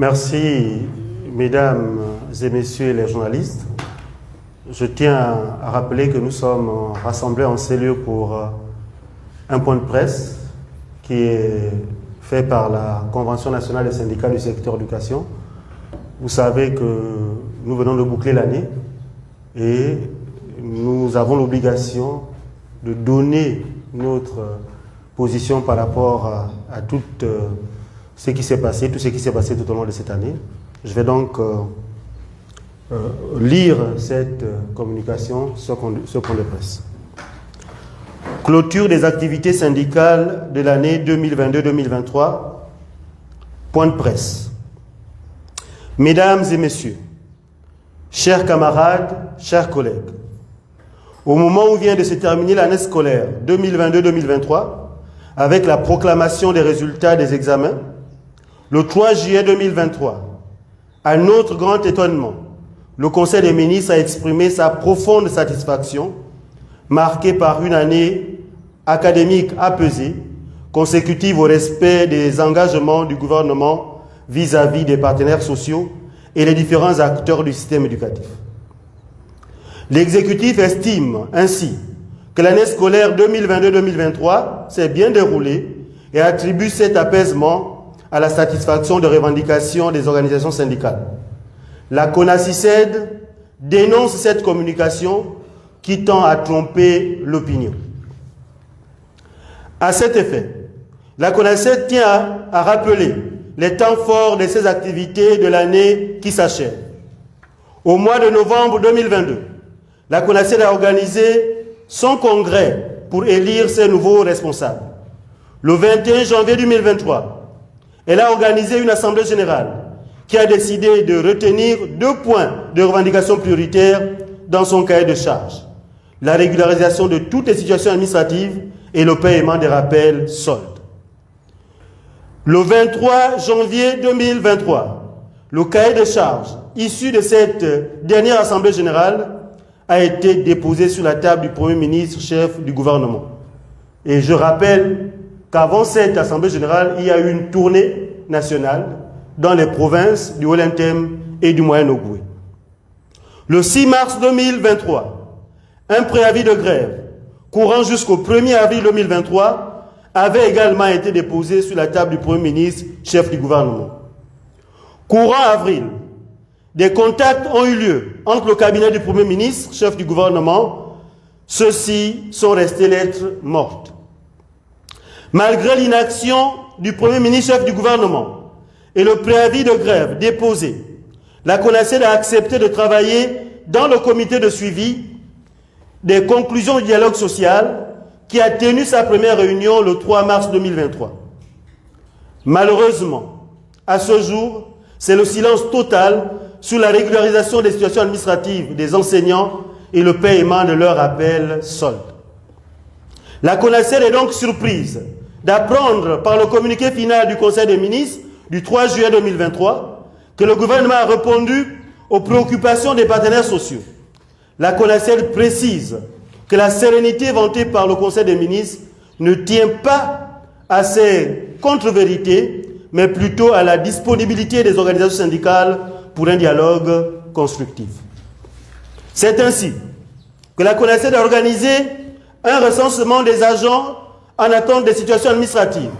Merci, mesdames et messieurs les journalistes. Je tiens à rappeler que nous sommes rassemblés en ces lieux pour un point de presse qui est fait par la Convention nationale des syndicats du secteur éducation. Vous savez que nous venons de boucler l'année et nous avons l'obligation de donner notre position par rapport à tout ce qui s'est passé, tout ce qui s'est passé tout au long de cette année. Je vais donc lire cette communication, ce point de presse. Clôture des activités syndicales de l'année 2022-2023. Point de presse. Mesdames et messieurs, chers camarades, chers collègues, au moment où vient de se terminer l'année scolaire 2022-2023, avec la proclamation des résultats des examens, le 3 juillet 2023, à notre grand étonnement, le Conseil des ministres a exprimé sa profonde satisfaction, marquée par une année académique apaisée, consécutive au respect des engagements du gouvernement vis-à-vis des partenaires sociaux et les différents acteurs du système éducatif. L'exécutif estime ainsi que l'année scolaire 2022-2023 s'est bien déroulée et attribue cet apaisement à la satisfaction de revendications des organisations syndicales. La CONACYCED dénonce cette communication qui tend à tromper l'opinion. À cet effet, la CONACYCED tient à rappeler les temps forts de ces activités de l'année qui s'achève. Au mois de novembre 2022, la CONACYCED a organisé son congrès pour élire ses nouveaux responsables. Le 21 janvier 2023, elle a organisé une assemblée générale qui a décidé de retenir 2 points de revendication prioritaires dans son cahier de charges: la régularisation de toutes les situations administratives et le paiement des rappels soldes. Le 23 janvier 2023, le cahier de charges issu de cette dernière assemblée générale a été déposé sur la table du Premier ministre, chef du gouvernement. Et je rappelle qu'avant cette assemblée générale, il y a eu une tournée nationale dans les provinces du Haut-Linthème et du Moyen-Ogooué. Le 6 mars 2023, un préavis de grève courant jusqu'au 1er avril 2023 avait également été déposé sur la table du Premier ministre, chef du gouvernement. Courant avril, des contacts ont eu lieu entre le cabinet du Premier ministre, chef du gouvernement. Ceux-ci sont restés lettres mortes. Malgré l'inaction du Premier ministre, chef du gouvernement, et le préavis de grève déposé, la CONACYCED a accepté de travailler dans le comité de suivi des conclusions du dialogue social qui a tenu sa première réunion le 3 mars 2023. Malheureusement, à ce jour, c'est le silence total sur la régularisation des situations administratives des enseignants et le paiement de leurs rappels soldes. La CONACYCED est donc surprise d'apprendre par le communiqué final du Conseil des ministres du 3 juillet 2023 que le gouvernement a répondu aux préoccupations des partenaires sociaux. La CONACYCED précise que la sérénité vantée par le Conseil des ministres ne tient pas à ces contre-vérités, mais plutôt à la disponibilité des organisations syndicales pour un dialogue constructif. C'est ainsi que la CONACYCED a organisé un recensement des agents en attente des situations administratives,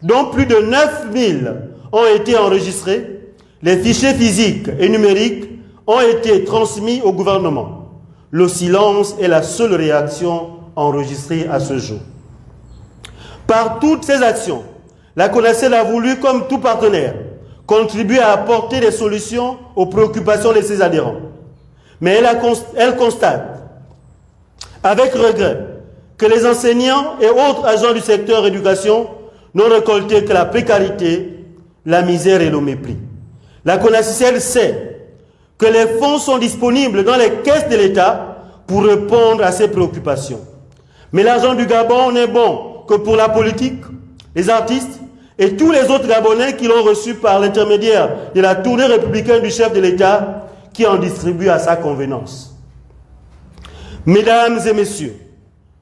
dont plus de 9000 ont été enregistrés. Les fichiers physiques et numériques ont été transmis au gouvernement. Le silence est la seule réaction enregistrée à ce jour. Par toutes ces actions, la CONACYCED a voulu, comme tout partenaire, contribuer à apporter des solutions aux préoccupations de ses adhérents. Mais elle constate, avec regret, que les enseignants et autres agents du secteur éducation n'ont récolté que la précarité, la misère et le mépris. La CONACYCED sait que les fonds sont disponibles dans les caisses de l'État pour répondre à ces préoccupations. Mais l'argent du Gabon n'est bon que pour la politique, les artistes et tous les autres Gabonais qui l'ont reçu par l'intermédiaire de la tournée républicaine du chef de l'État qui en distribue à sa convenance. Mesdames et messieurs,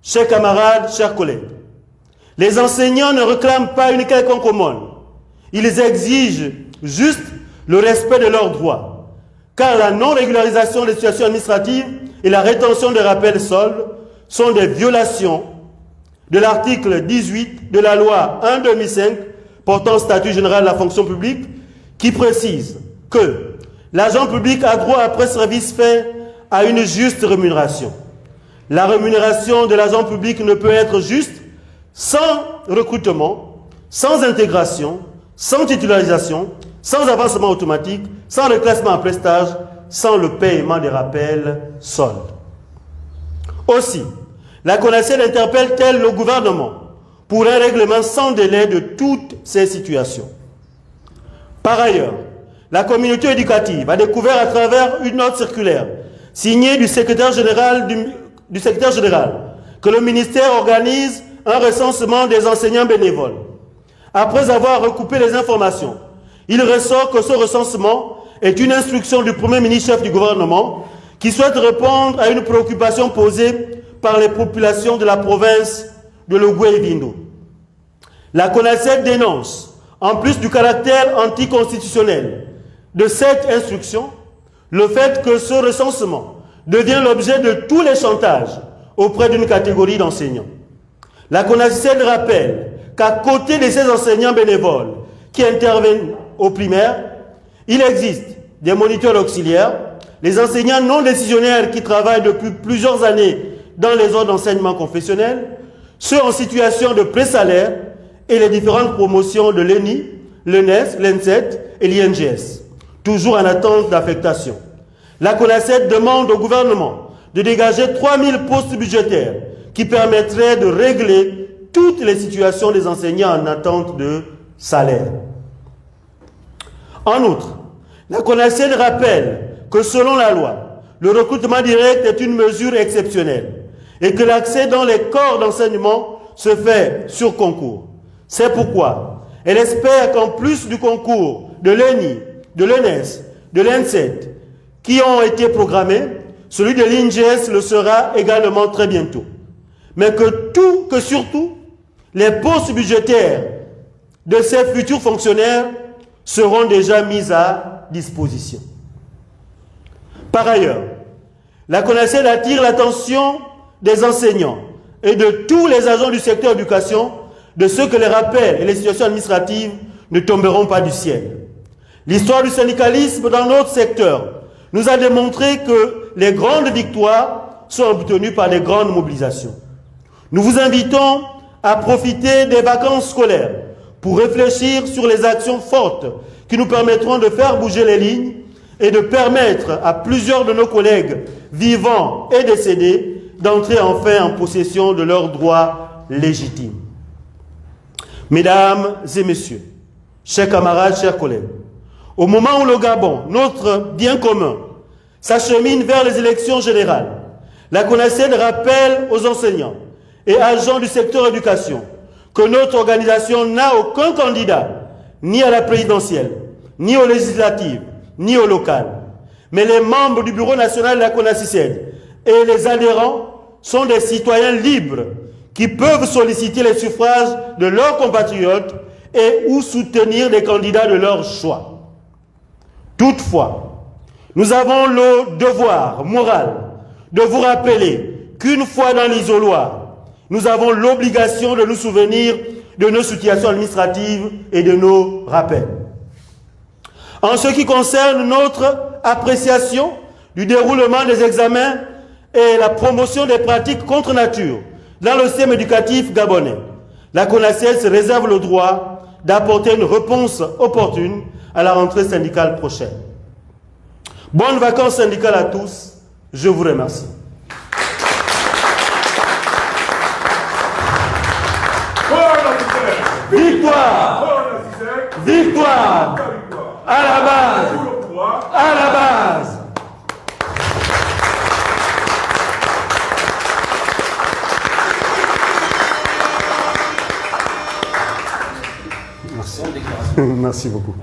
chers camarades, chers collègues, les enseignants ne réclament pas une quelconque aumône. Ils exigent juste le respect de leurs droits, car la non-régularisation des situations administratives et la rétention des rappels soldes sont des violations de l'article 18 de la loi 1/2005 portant statut général de la fonction publique qui précise que l'agent public a droit après service fait à une juste rémunération. La rémunération de l'agent public ne peut être juste sans recrutement, sans intégration, sans titularisation, sans avancement automatique, sans reclassement en prestage, sans le paiement des rappels soldes. Aussi, la CONACED interpelle-t-elle le gouvernement pour un règlement sans délai de toutes ces situations. Par ailleurs, la communauté éducative a découvert à travers une note circulaire signée du secrétaire général que le ministère organise un recensement des enseignants bénévoles. Après avoir recoupé les informations, il ressort que ce recensement est une instruction du Premier ministre chef du gouvernement qui souhaite répondre à une préoccupation posée par les populations de la province de Logoué-Vindo. La CONACED dénonce, en plus du caractère anticonstitutionnel de cette instruction, le fait que ce recensement devient l'objet de tous les chantages auprès d'une catégorie d'enseignants. La CONACED rappelle qu'à côté de ces enseignants bénévoles qui interviennent au primaire, il existe des moniteurs auxiliaires, les enseignants non décisionnaires qui travaillent depuis plusieurs années dans les ordres d'enseignement confessionnel, ceux en situation de pré-salaire et les différentes promotions de l'ENI, l'ENES, l'ENSET et l'INGS, toujours en attente d'affectation. La CONACED demande au gouvernement de dégager 3000 postes budgétaires qui permettraient de régler toutes les situations des enseignants en attente de salaire. En outre, la CONACED rappelle que selon la loi, le recrutement direct est une mesure exceptionnelle et que l'accès dans les corps d'enseignement se fait sur concours. C'est pourquoi elle espère qu'en plus du concours de l'ENI, de l'ENES, de l'ENSET qui ont été programmés, celui de l'INGS le sera également très bientôt. Mais que surtout, les postes budgétaires de ces futurs fonctionnaires seront déjà mis à disposition. Par ailleurs, la CONACED attire l'attention des enseignants et de tous les agents du secteur éducation de ce que les rappels et les situations administratives ne tomberont pas du ciel. L'histoire du syndicalisme dans notre secteur nous a démontré que les grandes victoires sont obtenues par les grandes mobilisations. Nous vous invitons à profiter des vacances scolaires pour réfléchir sur les actions fortes qui nous permettront de faire bouger les lignes et de permettre à plusieurs de nos collègues vivants et décédés d'entrer enfin en possession de leurs droits légitimes. Mesdames et messieurs, chers camarades, chers collègues, au moment où le Gabon, notre bien commun, s'achemine vers les élections générales, la CONACED rappelle aux enseignants et agents du secteur éducation que notre organisation n'a aucun candidat, ni à la présidentielle, ni aux législatives, ni au local. Mais les membres du Bureau national de la CONACICED et les adhérents sont des citoyens libres qui peuvent solliciter les suffrages de leurs compatriotes et ou soutenir des candidats de leur choix. Toutefois, nous avons le devoir moral de vous rappeler qu'une fois dans l'isoloir, nous avons l'obligation de nous souvenir de nos situations administratives et de nos rappels. En ce qui concerne notre appréciation du déroulement des examens et la promotion des pratiques contre nature dans le système éducatif gabonais, la CONACED se réserve le droit d'apporter une réponse opportune à la rentrée syndicale prochaine. Bonnes vacances syndicales à tous. Je vous remercie. Victoire! Victoire! À la base! À la base! Merci. Merci beaucoup.